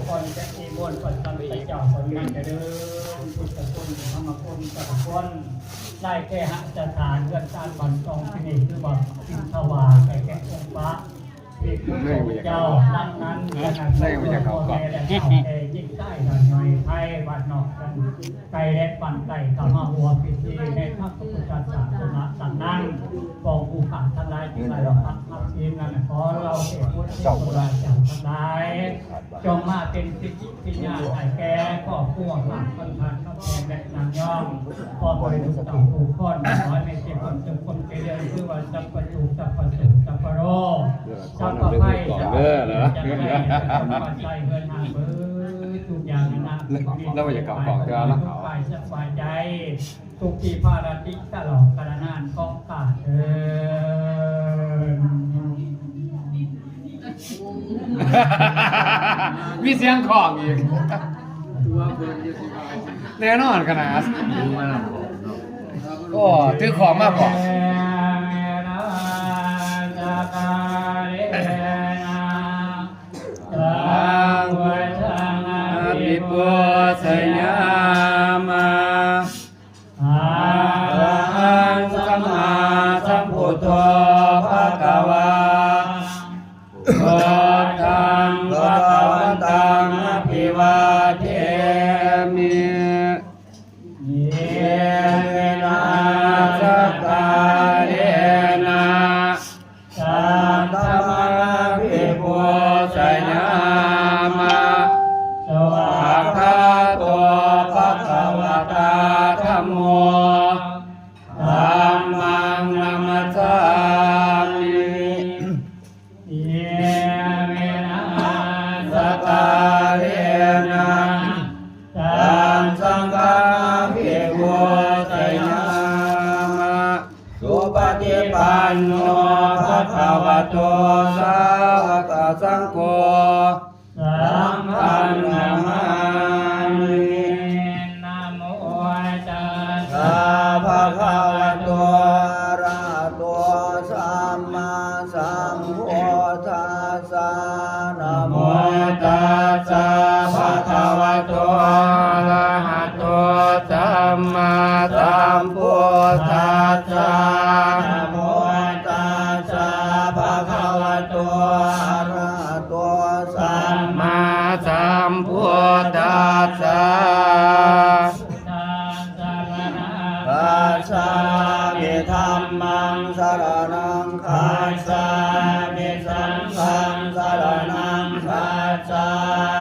คนจะมีบนปัจจัยไปเจ้าคนนั้นจะเดินพุทธคุณธรรมคุณสัพคนได้แก่หสถานเรือนจานบันทองที่นี่คือบอกสิงทวาแก่แก่องค์พระเป็นผู้เจ้านั่งนั้นขนาดนั้นก็พอแม่และเจ้าแก่ยิ่งใต้ดันหน่อยไทยบ้านนอกกันไก่และปั่นไก่กามาหัวพิธีในพระพุทธศาสนาต่างนั้นกองผู้ขาดทั้งหลายที่ไหลเราพักพักทีมนั้นขอเราเอกพุทธเจ้าโบราณจากทั้งหลายจงมาเป็นสิทธิพิญญาไอ้แก่ก็พวกหลักคนทานข้าวแกงและนางย่อมพอบริสุทธิ์ต่างผู้คนน้อยในเจ็บคนจงคนเกลียนคือว่าจับประจุจับประจุจับประโรจับประไพ่จับประจับไพ่จับใจเงินหาเบอร์ทุกอย่างนะแล้วมันจะกล่องเจอแล้วไปสบายใจทุกที่ภารติตลอดกาลนานก็กาดมีเสียงของอีกแน่นอนขนาดก็ถือของมากกว่าปิปุสยามาสัมมาสัมพุทโธภะคะวาพุทธังภะคะวันตังอภิวาเทมิเยนะสัตตาเรนะสัทธะมะภิปุสยามาสวากขาโตภะคะวะตาธัมโมธัมมังนัมสสามิเยเมนะสัตตาเรนะสังฆังภิกขุสยามะสุปฏิปันโนภะคะวะโตสาวกสังโฆสังฆังนามามินะโมตัสสะภะคะวะโตอะระหะโตสัมมาสัมพุทธัสสะนะโมตัสสะภะคะวะโตอะระหะโตสัมมาสัมพุทธัสสะนะโมตัสสะภะคะวะโตอะระหะโตสัมมาสัมพุทธัสสะ